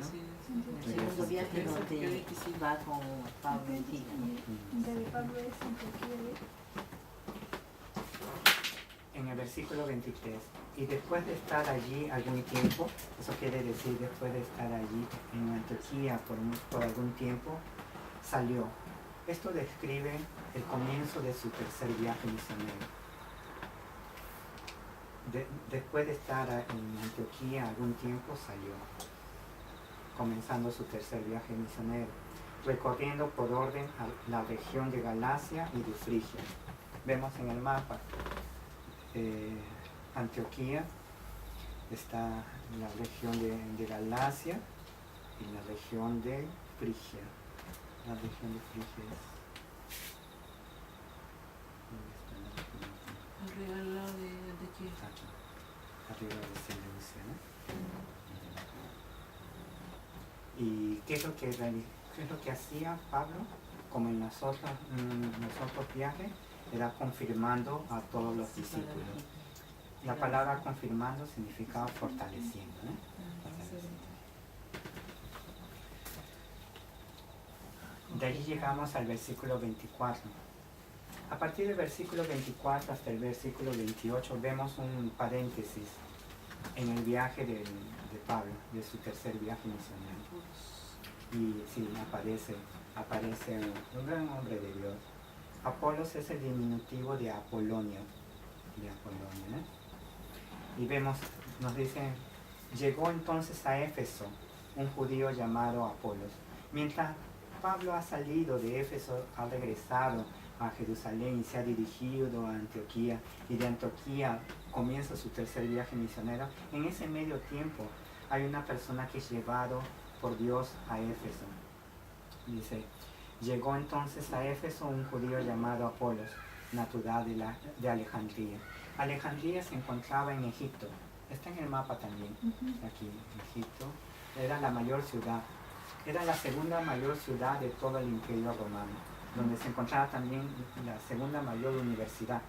El segundo viaje donde va con Pablo y Tito. De Pablo es Antioquía. En el versículo 23, y después de estar allí algún tiempo, eso quiere decir después de estar allí en Antioquía por algún tiempo, salió. Esto describe el comienzo de su tercer viaje misionero. Después de estar en Antioquía algún tiempo, salió, comenzando su tercer viaje misionero, recorriendo por orden a la región de Galacia y de Frigia. Vemos en el mapa Antioquía, está en la región de Galacia y la región de Frigia. La región de Frigia es... Arriba al lado de Antioquía. Arriba de Seleucia, ¿no? ¿Y qué es lo que hacía Pablo? Como en los otros viajes, era confirmando a todos los discípulos. La palabra confirmando significa fortaleciendo, ¿no? De ahí llegamos al versículo 24. A partir del versículo 24 hasta el versículo 28 vemos un paréntesis en el viaje de Pablo, de su tercer viaje misionero. Y sí, aparece un gran hombre de Dios. Apolos es el diminutivo de Apolonio, ¿no? Y vemos, nos dice, llegó entonces a Éfeso un judío llamado Apolos. Mientras Pablo ha salido de Éfeso, ha regresado a Jerusalén y se ha dirigido a Antioquía, y de Antioquía comienza su tercer viaje misionero. En ese medio tiempo hay una persona que es llevado por Dios a Éfeso. Dice, llegó entonces a Éfeso un judío llamado Apolos, natural de Alejandría. Alejandría se encontraba en Egipto, está en el mapa también, aquí en Egipto. Era la mayor ciudad, era la segunda mayor ciudad de todo el Imperio Romano, donde se encontraba también la segunda mayor universidad.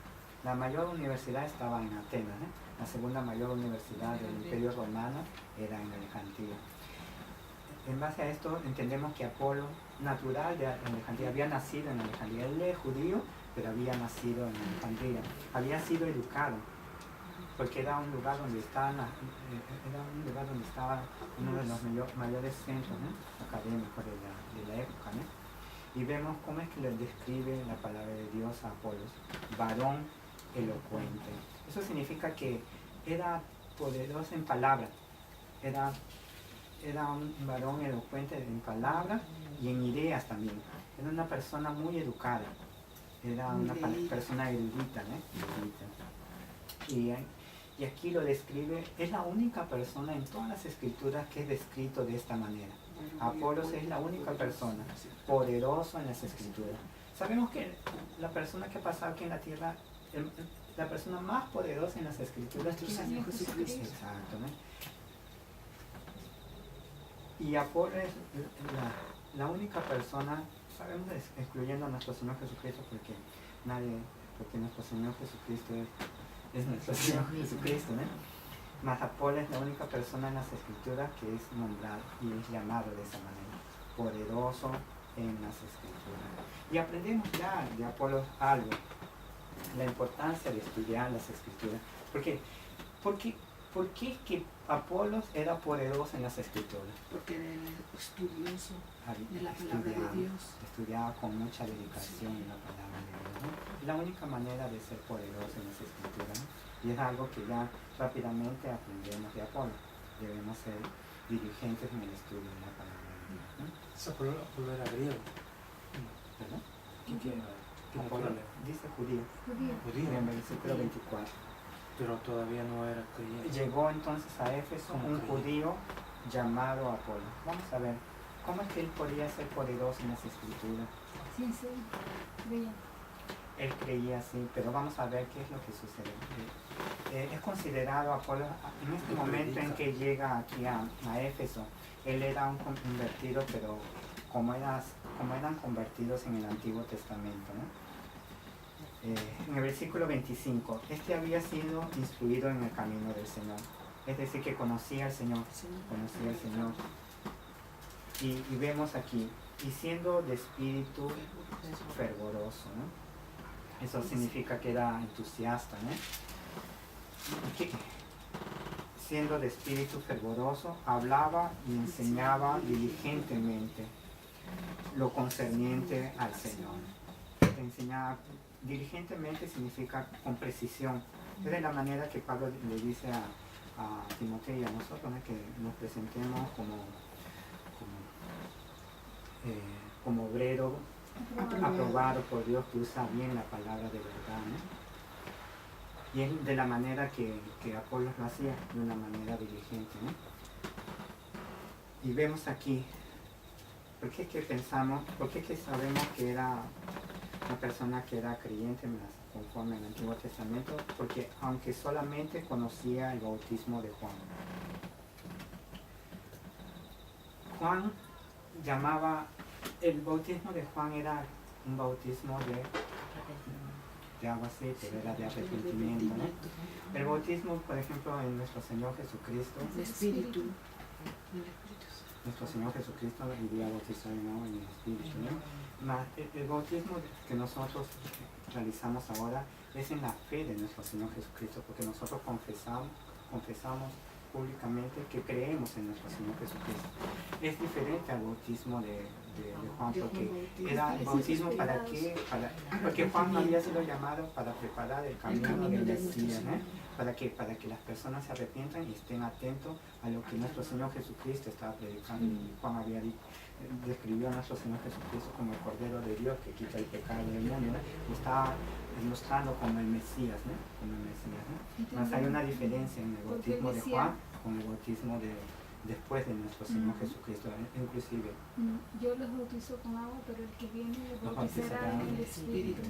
La mayor universidad estaba en Atenas, ¿eh? La segunda mayor universidad del Imperio Romano era en Alejandría. En base a esto entendemos que Apolo, natural de Alejandría, había nacido en Alejandría. Él es judío, pero había nacido en Alejandría. Había sido educado, porque era un lugar donde estaba uno de los mayores centros, ¿no?, académicos de la época, ¿no? Y vemos cómo es que le describe la palabra de Dios a Apolos: varón elocuente. Eso significa que era poderoso en palabra, era un varón elocuente en palabra y en ideas también. Era una persona muy educada, era una persona erudita, ¿no? Y aquí lo describe, es la única persona en todas las escrituras que es descrito de esta manera. Apolos es la única persona poderoso en las escrituras. Sabemos que la persona que ha pasado aquí en la tierra, la persona más poderosa en las escrituras es el Señor Jesucristo. Exacto, ¿no? Y Apolo es la única persona, sabemos, excluyendo a nuestro Señor Jesucristo, porque nuestro Señor Jesucristo es nuestro Señor Jesucristo, ¿no? Mas Apolo es la única persona en las escrituras que es nombrado y es llamado de esa manera, poderoso en las escrituras. Y aprendemos ya de Apolo algo, la importancia de estudiar las escrituras. ¿Por qué es que Apolos era poderoso en las escrituras? Porque era estudioso de la palabra de Dios. Estudiaba con mucha dedicación en la palabra de Dios, ¿no? Es la única manera de ser poderoso en las escrituras, ¿no? Y es algo que ya rápidamente aprendemos de Apolo. Debemos ser diligentes en el estudio de la palabra de Dios, ¿no? Apolo era griego. ¿Verdad? ¿Qué Apolo dice judío. Judío. En el versículo 24. Pero todavía no era creyente. Llegó entonces a Éfeso un judío llamado Apolo. Vamos a ver, ¿cómo es que él podía ser poderoso en las escrituras? Sí, creía. Él creía así, pero vamos a ver qué es lo que sucede. Es considerado Apolo, en este momento en que llega aquí a Éfeso, él era un convertido, pero como eran convertidos en el Antiguo Testamento, ¿no? En el versículo 25, este había sido instruido en el camino del Señor, es decir, que conocía al Señor, Y vemos aquí, y siendo de espíritu fervoroso, ¿no? Eso significa que era entusiasta, ¿no? Siendo de espíritu fervoroso, hablaba y enseñaba diligentemente lo concerniente al Señor. Enseñaba diligentemente significa con precisión. Es de la manera que Pablo le dice a Timoteo y a nosotros, ¿no? Que nos presentemos como obrero aprobado por Dios, que usa bien la palabra de verdad, ¿no? Y es de la manera que Apolos lo hacía, de una manera diligente, ¿no? Y vemos aquí, ¿por qué es que pensamos, por qué es que sabemos que era una persona que era creyente conforme al Antiguo Testamento? Porque aunque solamente conocía el bautismo de Juan. Juan llamaba, el bautismo de Juan era un bautismo de agua aceite, era de arrepentimiento, ¿no? El bautismo, por ejemplo, en nuestro Señor Jesucristo, El Espíritu. nuestro Señor Jesucristo vivía bautizado en agua y en el Espíritu, ¿no? El bautismo que nosotros realizamos ahora es en la fe de nuestro Señor Jesucristo, porque nosotros confesamos públicamente que creemos en nuestro Señor Jesucristo. Es diferente al bautismo de Juan, porque era el bautismo para qué, porque Juan no había sido llamado para preparar el camino del Mesías, ¿eh? Para que las personas se arrepientan y estén atentos a lo que nuestro Señor Jesucristo estaba predicando. Y Juan describió a nuestro Señor Jesucristo como el Cordero de Dios que quita el pecado del mundo, ¿no? Lo estaba mostrando como el Mesías, ¿no? Como el Mesías, ¿no? Más hay una diferencia en el bautismo de Juan con el bautismo después de nuestro Señor Jesucristo, inclusive. Yo los bautizo con agua, pero el que viene los bautizará en el Espíritu.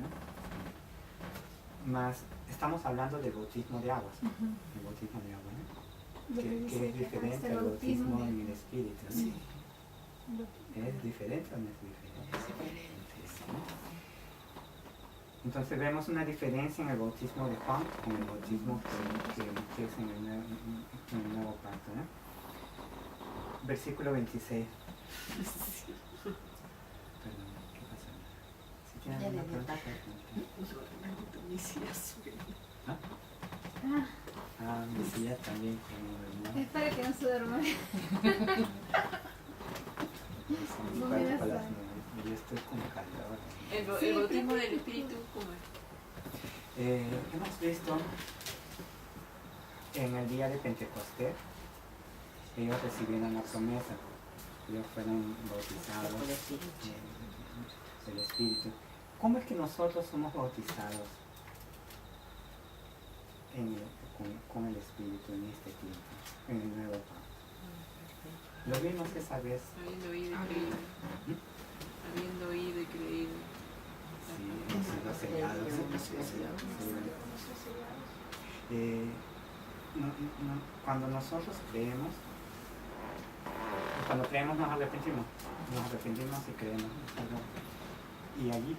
¿No? Más estamos hablando del bautismo de aguas, el bautismo de agua, ¿no? Que es diferente al bautismo en el Espíritu, ¿no? Sí. ¿Es diferente o no es diferente? Es diferente, sí. Entonces vemos una diferencia en el bautismo de Juan con el bautismo que es en el nuevo pacto, ¿no? Versículo 26. Perdón, ¿qué pasa? Si tienen alguna pregunta, ¿Ah? Mesías también como Es para que no se duerma. yo estoy con calor. El bautismo del Espíritu, ¿cómo es? Hemos visto en el día de Pentecostés, ellos recibieron la promesa, ellos fueron bautizados del Espíritu. ¿Cómo es que nosotros somos bautizados con el Espíritu en este tiempo, en el nuevo pacto? Lo vimos esa vez. Habiendo oído y creído. Habiendo oído y creído. Sí, hemos sido sellados. Cuando nosotros creemos, nos arrepentimos y creemos. Y allí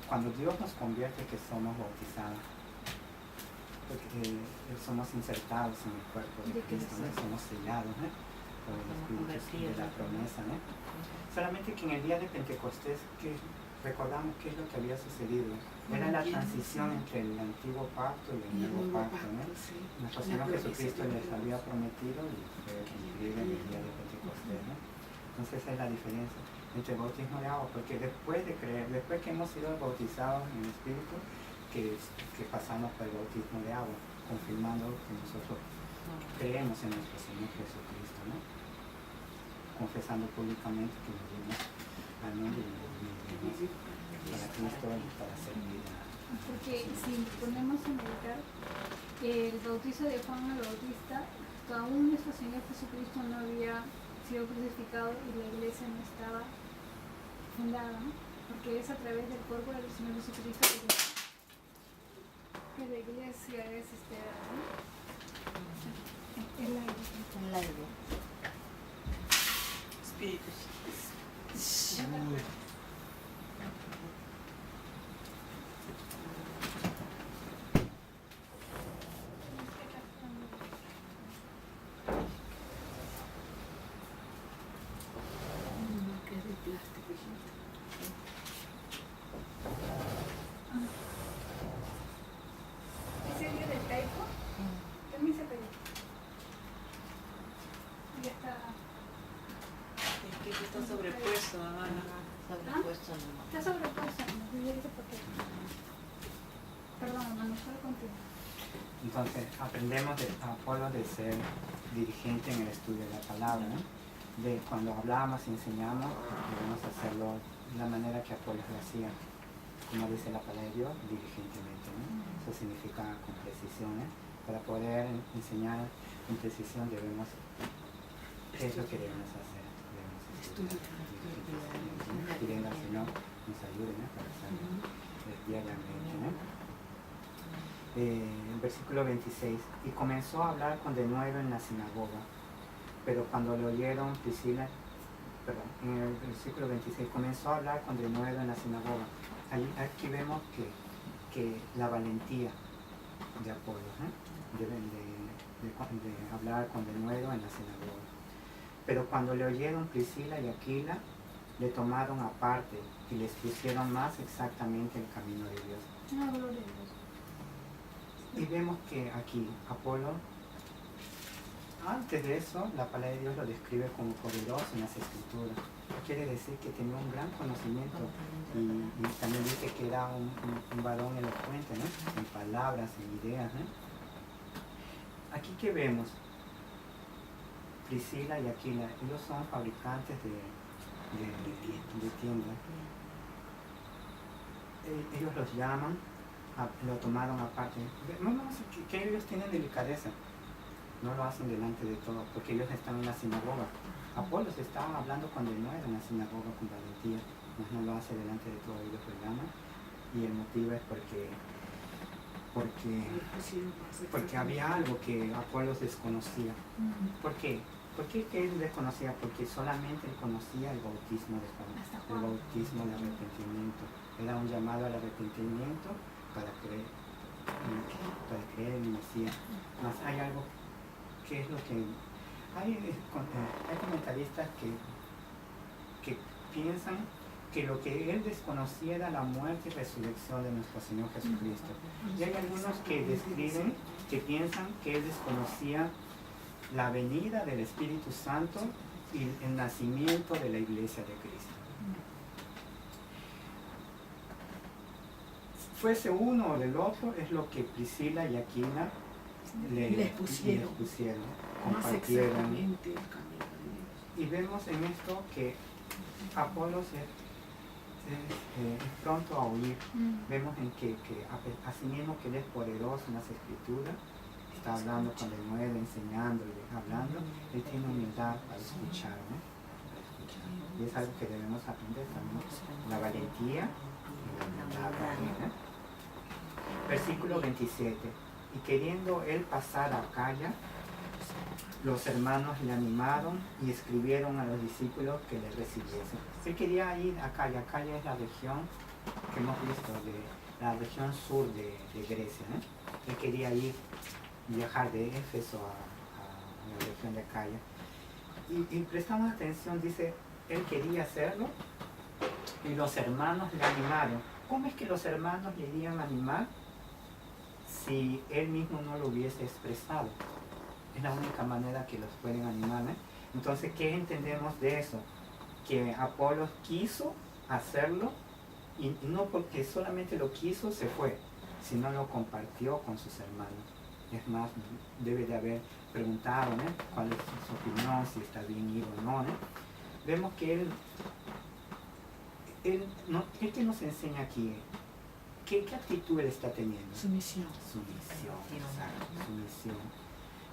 cuando Dios nos convierte, que somos bautizados, porque somos insertados en el cuerpo de Cristo, ¿no? Somos sellados, ¿no? Por el Espíritu de la promesa, ¿no? Solamente que en el día de Pentecostés recordamos qué es lo que había sucedido. Era la transición entre el antiguo pacto y el nuevo pacto, ¿no? Nuestro Señor Jesucristo les había prometido y fue cumplido en el día de Pentecostés, ¿no? Entonces esa es la diferencia entre el bautismo de agua, porque después que hemos sido bautizados en el Espíritu, que pasamos por el bautismo de agua, confirmando que nosotros creemos en nuestro Señor Jesucristo, ¿no? Confesando públicamente que nos dimos al mundo y vivimos para Cristo y para servir a Porque si ponemos en meditar el bautizo de Juan el Bautista, aún nuestro Señor Jesucristo no había sido crucificado y la iglesia no estaba fundada, ¿no? Porque es a través del cuerpo del Señor Jesucristo que la iglesia es El aire. Espíritu. aquí que está sobrepuesto, Ana. Sobrepuesto nomás. Está sobrepuesto, no sé por qué. Perdón, hermano, solo continúa. Entonces, aprendemos de Apolo de ser dirigente en el estudio de la palabra, ¿no? De cuando hablamos y enseñamos, debemos hacerlo de la manera que Apolo lo hacía, como dice la palabra de Dios, diligentemente, ¿no? Eso significa con precisión, ¿eh? Para poder enseñar con precisión debemos, ¿qué es lo que debemos hacer? Debemos estudiar diligentemente, ¿no? Pidiendo al Señor nos ayude, ¿no? Para hacerlo diariamente, ¿no? Versículo 26, y comenzó a hablar con denuedo en la sinagoga, pero cuando lo oyeron Priscila, en el versículo 26, comenzó a hablar con denuedo en la sinagoga. Aquí vemos que la valentía de Apolo, de hablar con denuedo en la sinagoga. Pero cuando le oyeron Priscila y Aquila, le tomaron aparte y les pusieron más exactamente el camino de Dios. No, gloria a Dios. Y vemos que aquí Apolo, antes de eso, la palabra de Dios lo describe como poderoso en las escrituras. Quiere decir que tenía un gran conocimiento y también dice que era un varón elocuente, ¿no? En palabras, en ideas, ¿no? Aquí que vemos, Priscila y Aquila, ellos son fabricantes de tiendas. Ellos los llaman, lo tomaron aparte. Vemos que ellos tienen delicadeza, no lo hacen delante de todos, porque ellos están en la sinagoga. Apolo se estaba hablando cuando no era en la sinagoga con valentía, no lo hace delante de todos, ellos lo llaman, y el motivo es porque había algo que Apolo desconocía. ¿Por qué? ¿Por qué que él desconocía? Porque solamente él conocía el bautismo de Juan, el bautismo del arrepentimiento. Era un llamado al arrepentimiento para creer en el Mesías. Mas hay algo que es lo que... Hay comentaristas que piensan que lo que él desconocía era la muerte y resurrección de nuestro Señor Jesucristo. Y hay algunos que describen, que piensan que él desconocía la venida del Espíritu Santo y el nacimiento de la Iglesia de Cristo. Fuese uno o del otro, es lo que Priscila y Aquila les pusieron, más compartieron. exactamente el camino de Dios. Y vemos en esto que Apolo es pronto a oír. Vemos en que así mismo que él es poderoso en las escrituras, está hablando con denuedo, enseñando y hablando, él tiene humildad para escuchar, ¿no? Y es algo que debemos aprender también, la valentía y la humildad, ¿no? Versículo 27, y queriendo él pasar a Acaya, los hermanos le animaron y escribieron a los discípulos que le recibiesen. Él quería ir a Acaya. Acaya es la región que hemos visto, la región sur de Grecia, ¿no? Él quería viajar de Éfeso a la región de Acaya. Y prestamos atención, dice, él quería hacerlo y los hermanos le animaron. ¿Cómo es que los hermanos le irían a animar si él mismo no lo hubiese expresado? Es la única manera que los pueden animar, ¿eh? Entonces, ¿qué entendemos de eso? Que Apolo quiso hacerlo y no porque solamente lo quiso se fue, sino lo compartió con sus hermanos. Es más, debe de haber preguntado, ¿no? Cuál es su opinión, si está bien ir o no, ¿no? Vemos que él que nos enseña aquí, ¿qué actitud él está teniendo? Sumisión. Sumisión.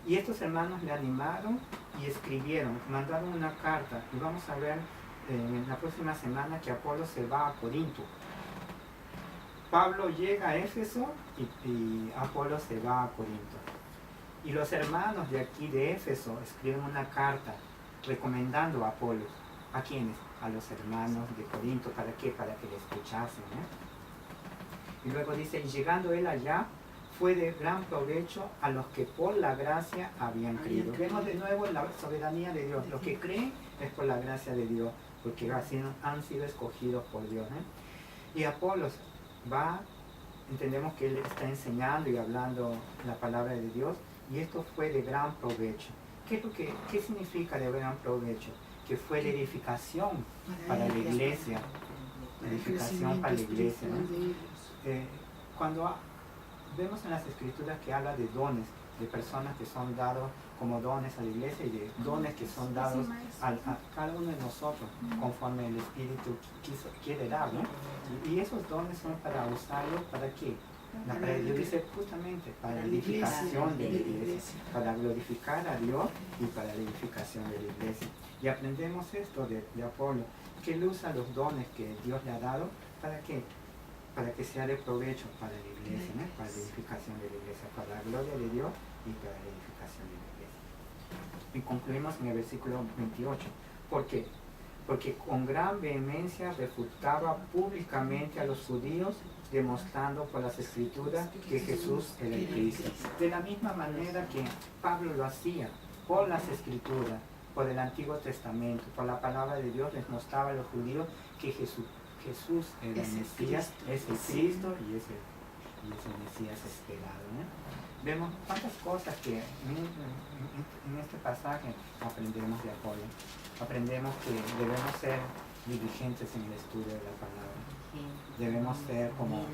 Y estos hermanos le animaron y escribieron, mandaron una carta, y vamos a ver en la próxima semana que Apolo se va a Corinto. Pablo llega a Éfeso y Apolo se va a Corinto. Y los hermanos de aquí de Éfeso escriben una carta recomendando a Apolo. ¿A quiénes? A los hermanos de Corinto. ¿Para qué? Para que le escuchasen, ¿eh? Y luego dice, y llegando él allá, fue de gran provecho a los que por la gracia habían creído. Vemos de nuevo la soberanía de Dios. Los que creen es por la gracia de Dios, porque han sido escogidos por Dios, ¿eh? Y Apolos entendemos que él está enseñando y hablando la palabra de Dios, y esto fue de gran provecho. ¿Qué significa de gran provecho? que fue la edificación para la iglesia, edificación para la iglesia, ¿no? Cuando vemos en las escrituras que habla de dones, de personas que son dados como dones a la iglesia y de dones que son dados a cada uno de nosotros conforme el Espíritu quiere dar, ¿no? Y esos dones son para usarlos, ¿para qué? Dios dice justamente para la edificación de la iglesia, para glorificar a Dios y para la edificación de la iglesia. Y aprendemos esto de Apolo, que él usa los dones que Dios le ha dado, ¿para qué? Para que sea de provecho para la iglesia, ¿no? Para la edificación de la iglesia, para la gloria de Dios y para la edificación de la iglesia. Y concluimos en el versículo 28. ¿Por qué? Porque con gran vehemencia refutaba públicamente a los judíos, demostrando por las escrituras que Jesús era el Cristo. De la misma manera que Pablo lo hacía por las escrituras, por el Antiguo Testamento, por la palabra de Dios, les mostraba a los judíos que Jesús era el Mesías, es el Cristo y es el Mesías esperado, ¿no? Vemos cuántas cosas que en este pasaje aprendemos de Apolo. Aprendemos que debemos ser diligentes en el estudio de la palabra. Debemos ser como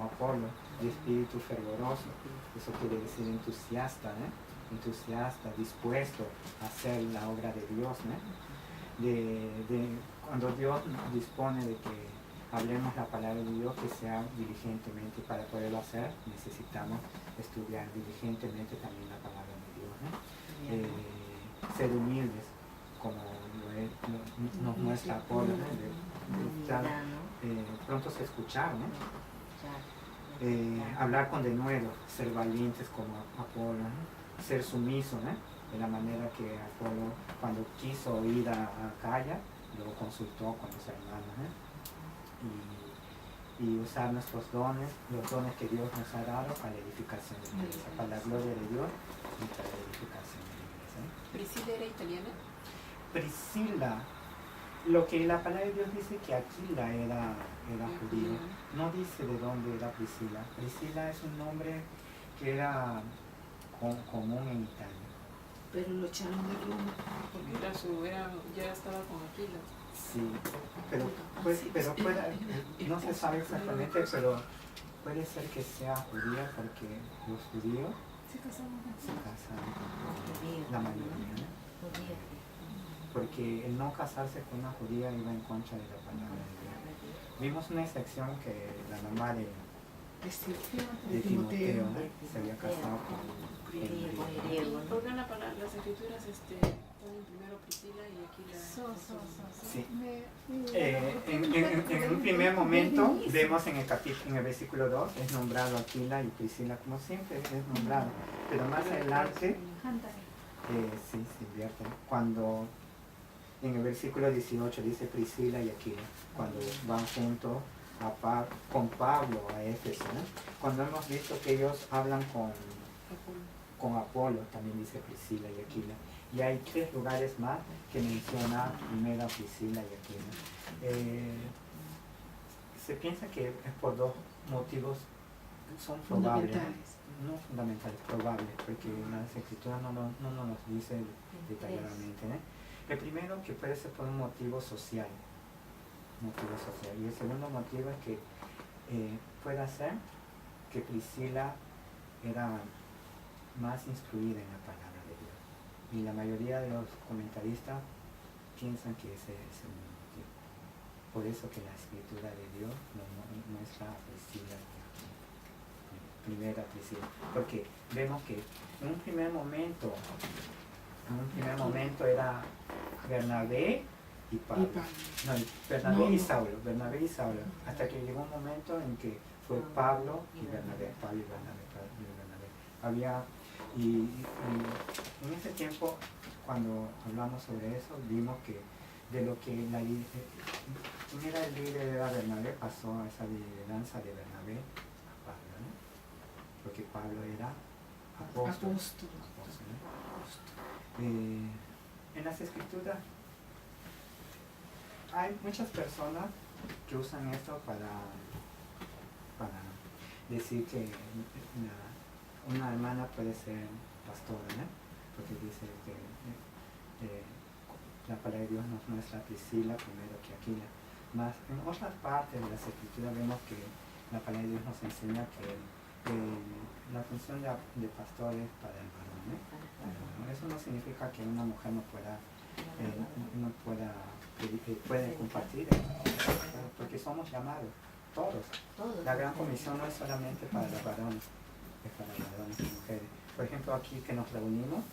Apolo, de espíritu fervoroso. Eso quiere decir entusiasta, ¿no? Entusiasta, dispuesto a hacer la obra de Dios, ¿no? Cuando Dios dispone de que hablemos la palabra de Dios, que sea diligentemente. Para poderlo hacer necesitamos estudiar diligentemente también la palabra de Dios, ¿no? Ser humildes, como nos muestra Apolo, ¿no? Prontos a escuchar, ¿no? Hablar con denuedo, ser valientes como Apolo, ¿no? Ser sumiso, ¿no? De la manera que Apolo, cuando quiso ir a Acaya, lo consultó con los hermanos, ¿no? Y usar nuestros dones, los dones que Dios nos ha dado para la edificación de la iglesia, para la gloria de Dios y para la edificación de la iglesia, ¿no? ¿Priscila era italiana? Priscila, lo que la palabra de Dios dice que Aquila era judío, no dice de dónde era Priscila. Priscila es un nombre que era común en Italia. Pero lo echaron de Roma, porque ya estaba con Aquila. Sí, pero no se sabe exactamente, pero puede ser que sea judía porque los judíos Se casaron con la mayoría, ¿no? Porque el no casarse con una judía iba en contra de la palabra de Dios. Vimos una excepción que la mamá de Timoteo, ¿no? Se había casado con griego. ¿Por qué las escrituras ponen primero Priscila y Aquila? Sí. En un primer momento vemos en el versículo 2 es nombrado Aquila y Priscila, como siempre es nombrado, pero más adelante sí, se invierte. Cuando en el versículo 18 dice Priscila y Aquila, cuando van juntos con Pablo a Éfeso, ¿no? Cuando hemos visto que ellos hablan con Apolo, también dice Priscila y Aquila. Y hay 3 lugares más que menciona primero a Priscila y Aquila. Se piensa que es por 2 motivos que son probables, no fundamentales, probables, porque las escrituras no nos dice detalladamente, ¿no? El primero, que puede ser por un motivo social, y el segundo motivo es que puede ser que Priscila era más instruida en la palabra de Dios, y la mayoría de los comentaristas piensan que ese es el motivo. Por eso que la escritura de Dios muestra a Priscila, primera Priscila, porque vemos que en un primer momento era Bernabé y Pablo. No, Bernabé y Saulo, hasta que llegó un momento en que fue Pablo y Bernabé. Y en ese tiempo, cuando hablamos sobre eso, vimos que de lo que quien era el líder era Bernabé, pasó a esa lideranza de Bernabé a Pablo, ¿no? Porque Pablo era apóstol, ¿no? En las escrituras hay muchas personas que usan esto para decir que una hermana puede ser pastora, ¿no? Porque dice que la palabra de Dios nos muestra a Priscila primero que Aquila. Más en otras partes de las escrituras vemos que la palabra de Dios nos enseña que la función de pastor es para el varón, ¿eh? Eso no significa que una mujer no pueda puede compartir, porque somos llamados todos. La gran comisión no es solamente para los varones, es para varones y mujeres. Por ejemplo, aquí que nos reunimos,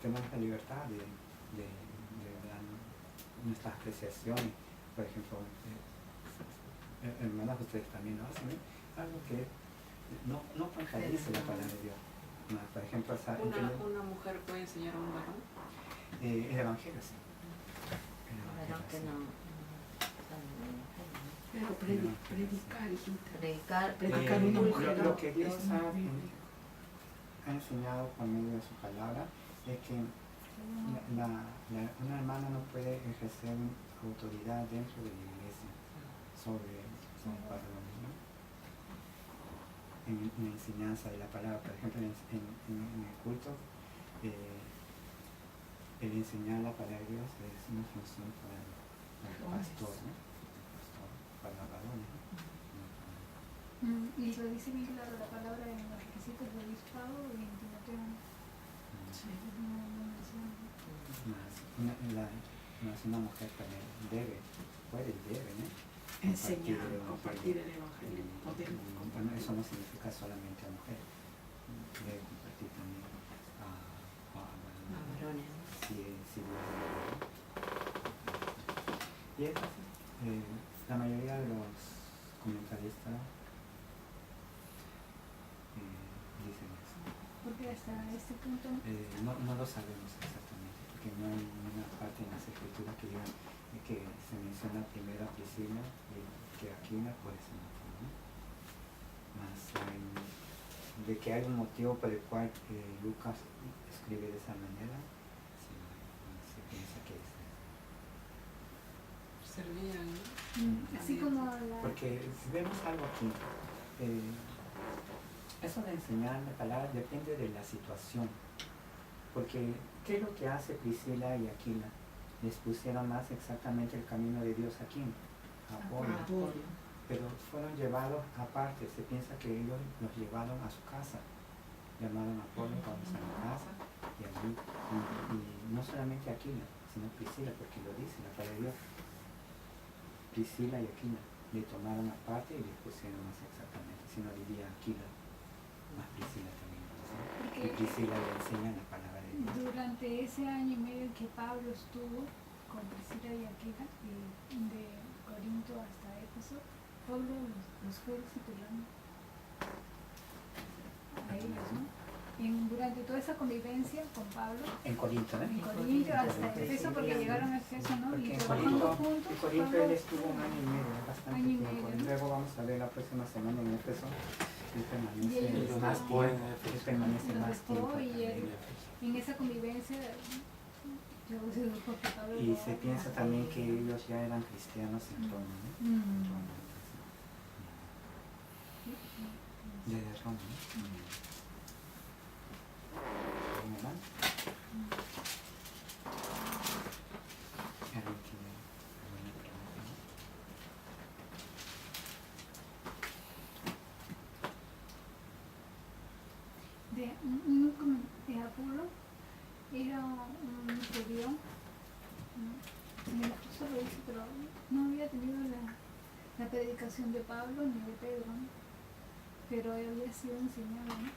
tenemos la libertad de dar nuestras apreciaciones. Por ejemplo, hermanas, ustedes también lo hacen, ¿eh? Algo que no contradice la palabra de Dios. Por ejemplo, ¿Una mujer puede enseñar a un varón? El Evangelio, sí. Pero predicar, hijita. Predicar una mujer. Lo que Dios ha enseñado por medio de su palabra es que una hermana no puede ejercer autoridad dentro de la iglesia sobre varones, ¿no? En la enseñanza de la palabra. Por ejemplo, en el culto, el enseñar la palabra de Dios es una función para el pastor, ¿no? Para los varones, ¿no? Y lo dice bien claro la palabra en los requisitos del obispado y en Timoteo. Una mujer también puede y debe, ¿no? Enseñar, compartir el Evangelio. Bueno, eso no significa solamente a mujeres, debe compartir también a varones. Sí, y es así. La mayoría de los comentaristas dicen eso. Porque hasta este punto No lo sabemos exactamente, porque no hay ninguna parte en las escrituras que digan que se menciona primero a Priscila y que Aquila puede ser motivo, ¿no? Más de que hay un motivo por el cual Lucas escribe de esa manera, se piensa que es Servían, ¿no? así como la... porque vemos algo aquí. Eso de enseñar la palabra depende de la situación. Porque, ¿qué es lo que hace Priscila y Aquila? Les pusieron más exactamente el camino de Dios aquí, a Apolo. Pero fueron llevados aparte. Se piensa que ellos los llevaron a su casa. Llamaron a Apolo, vamos a la casa, y allí, y no solamente Aquila, sino Priscila, porque lo dice la palabra de Dios. Priscila y Aquila le tomaron aparte y les pusieron más exactamente, si no diría Aquila, más Priscila también, ¿no? Y Priscila le enseña la palabra de Dios. Durante ese año y medio que Pablo estuvo con Priscila y Aquila, de Corinto hasta Éfeso, Pablo los fue discipulando a ellos, ¿no? Durante toda esa convivencia con Pablo, En Corinto, ¿no? en Corinto hasta Éfeso, porque llegaron a Éfeso, ¿no? Porque Y en trabajando juntos, Corinto Pablo, él estuvo un año y medio, bastante año y tiempo. medio, ¿no? Luego vamos a ver la próxima semana en Éfeso. Él Y permanece ellos más estaban- tiempo. Él permanece los más dejó tiempo. y también. en esa convivencia, yo se dijo que Pablo Y lo- se piensa también que ellos ya eran cristianos en Roma, ¿no? Mm. En Roma, desde Roma, ¿no? ¿Verdad? El último, buena pregunta, ¿no? de Apolo era un judío, ¿no? En el curso lo dice, pero no había tenido la predicación de Pablo ni de Pedro, ¿no? Pero había sido enseñado, ¿no?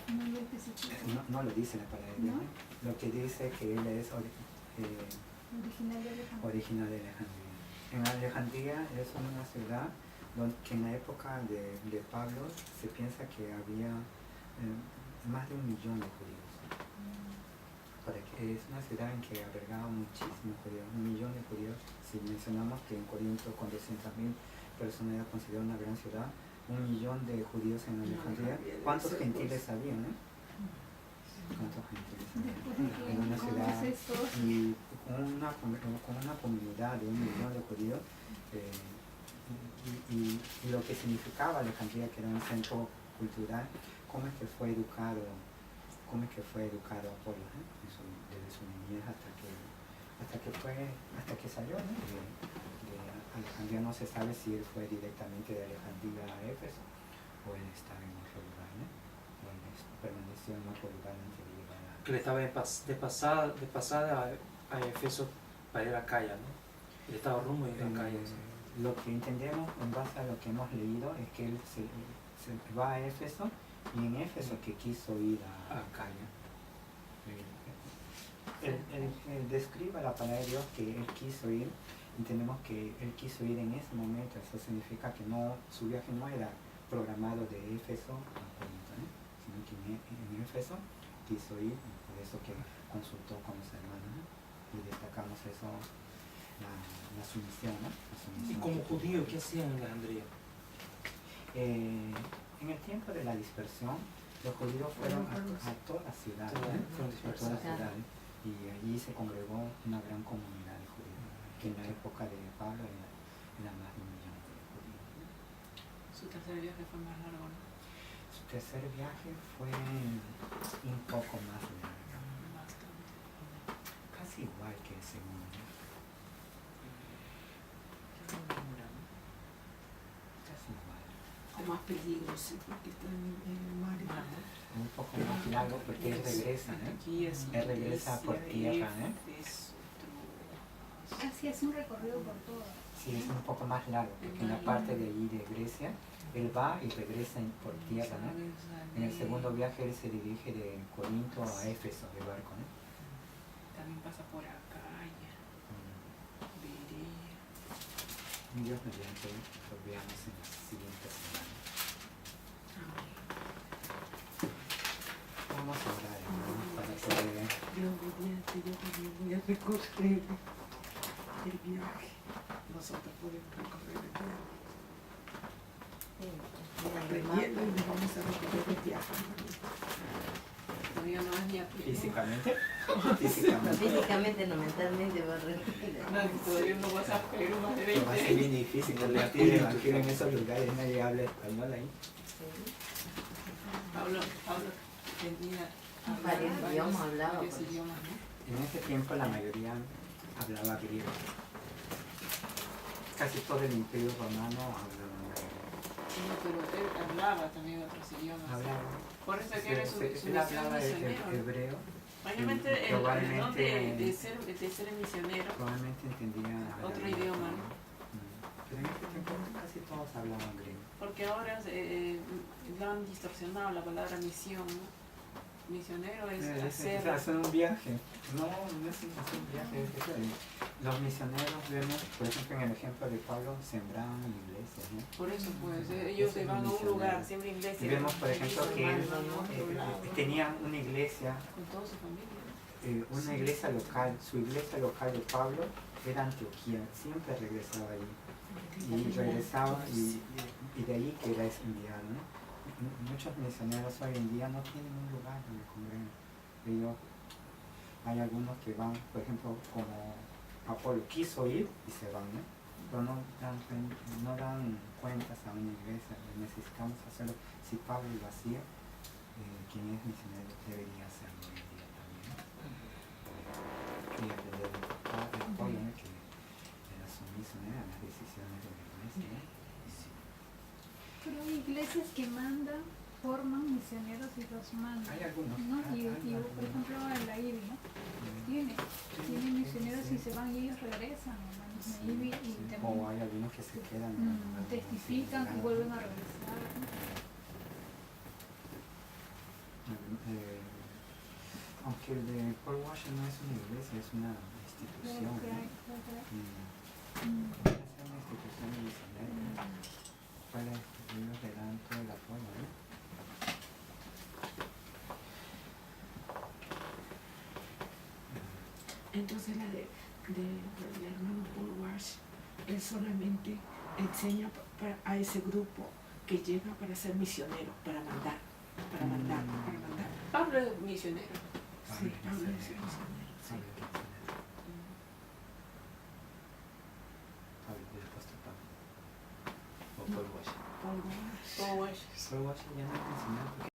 En un nivel específico, No lo dice la palabra de Dios, ¿No? ¿no? Lo que dice que él es original de Alejandría. original de Alejandría. En Alejandría es una ciudad que en la época de Pablo se piensa que había más de 1 millón de judíos. Es una ciudad en que albergaba muchísimos judíos, 1 millón de judíos. Si mencionamos que en Corinto con 200.000 personas era considerada una gran ciudad, 1 millón de judíos en Alejandría. ¿Cuántos gentiles había, no? ¿Cuántos gentiles había? Después de que En una ciudad conoces todos, y con una comunidad de 1 millón de judíos, y lo que significaba Alejandría, que era un centro cultural, cómo es que fue educado Apolo, en su de su niñez hasta que salió, ¿no? De Alejandría. No se sabe si él fue directamente de Alejandría a Éfeso o él estaba en otro lugar, ¿no? O él permaneció en otro lugar antes de llegar a... Que le estaba de pasada a Efeso para ir a Acaya, ¿no? Él estaba rumbo a Acaya. ¿Sí? Lo que entendemos en base a lo que hemos leído es que él se va a Éfeso y en Éfeso que quiso ir a Acaya. Él describe la palabra de Dios que él quiso ir. Entendemos que él quiso ir en ese momento. Eso significa que su viaje no era programado de Éfeso a Corinto, ¿no? Sino que en Éfeso quiso ir, y por eso que consultó con los hermanos, ¿no? Y destacamos eso, la sumisión, ¿no? La ¿Y sumisión como que judío tuvo. qué hacían en Alejandría? En el tiempo de la dispersión, los judíos fueron a todas las ciudades, Fueron a dispersados. todas las ciudades, y allí se congregó una gran comunidad de judíos, que en la época de Pablo era más de 1 millón de judíos, ¿no? Su tercer viaje fue más largo, ¿no? Su tercer viaje fue un poco más largo, Bastante. casi igual que el segundo, ¿no? Casi igual. O más peligroso porque están en el mar. Un poco más largo porque él regresa, ¿eh? Él regresa por tierra, ¿eh? Así es un recorrido por todo. Sí, es un poco más largo, porque en la parte de allí de Grecia, él va y regresa por tierra, ¿no? En el segundo viaje él se dirige de Corinto a Éfeso de barco, ¿no? También pasa por Acaya, Berea. Dios mediante lo veamos en las siguientes semanas. Vamos a orar, hermanos, para poder... Dios mediante, yo también voy a recorrer el viaje. Nosotros podemos recorrer el viaje. Aprendiendo y nos vamos a recorrer el viaje. Todavía no es ni a pie. ¿Físicamente? Físicamente. Físicamente, no mentalmente va a repetir. Todavía no vas a Perú más de Pero va a 20 ser bien difícil compartir el evangelio en esos lugares, nadie habla español ahí. Pablo tenía Varios idiomas hablaba, varios pues. idiomas, ¿no? En ese tiempo la mayoría hablaba griego. Casi todo el imperio romano hablaba griego. No, pero él hablaba también otros idiomas. Hablaba. Por eso que era su Él misión hablaba misionero, ¿no? hebreo. Mayormente Y el don probablemente- de ser misionero, Probablemente entendía otro arameo. idioma, ¿no? Pero en ese tiempo casi todos hablaban griego. Porque ahora lo han distorsionado la palabra misión, ¿no? Misionero es hacer. Es un viaje. No es un viaje. Los misioneros vemos, por ejemplo, en el ejemplo de Pablo, sembraban iglesias, ¿no? Por eso, pues, ellos se van a un lugar, siempre iglesia. Y vemos, por ejemplo, que él tenía una iglesia, con toda su familia. una iglesia local. Su iglesia local de Pablo era Antioquía. Siempre regresaba allí. Y regresaba y de ahí que era enviado, ¿no? Muchos misioneros hoy en día no tienen un lugar donde congregar. Hay algunos que van, por ejemplo, como Apolo quiso ir y se van, ¿no? Pero no dan cuentas a una iglesia. Necesitamos hacerlo. Si Pablo lo hacía, quien es misionero debería hacerlo hoy en día también, ¿no? Y aprender de Pablo, ¿no? Que era sumiso, ¿no? A las decisiones de la iglesia, ¿no? Pero hay iglesias que mandan, forman misioneros y los mandan. Hay algunos. ¿No? Y, hay por ejemplo, en la IBI, ¿no? Tiene misioneros y se van y ellos regresan a la misma IBI y O también hay algunos que se quedan. testifican y vuelven a regresar. Aunque el de Paul Washington no es una iglesia, es una institución. Claro que hay, ¿no? claro que hay. Puede ser una institución misionera, ¿no? Ellos le dan todo el apoyo, ¿no? Entonces la del hermano Paul Walsh, él solamente enseña a ese grupo que llega para ser misionero, para mandar. Pablo es misionero. Sí, Pablo es misionero. Sí. El apóstol Pablo. O Paul Washington. Paul Walsh. Paul Walsh. Paul Washington ya no es misionero.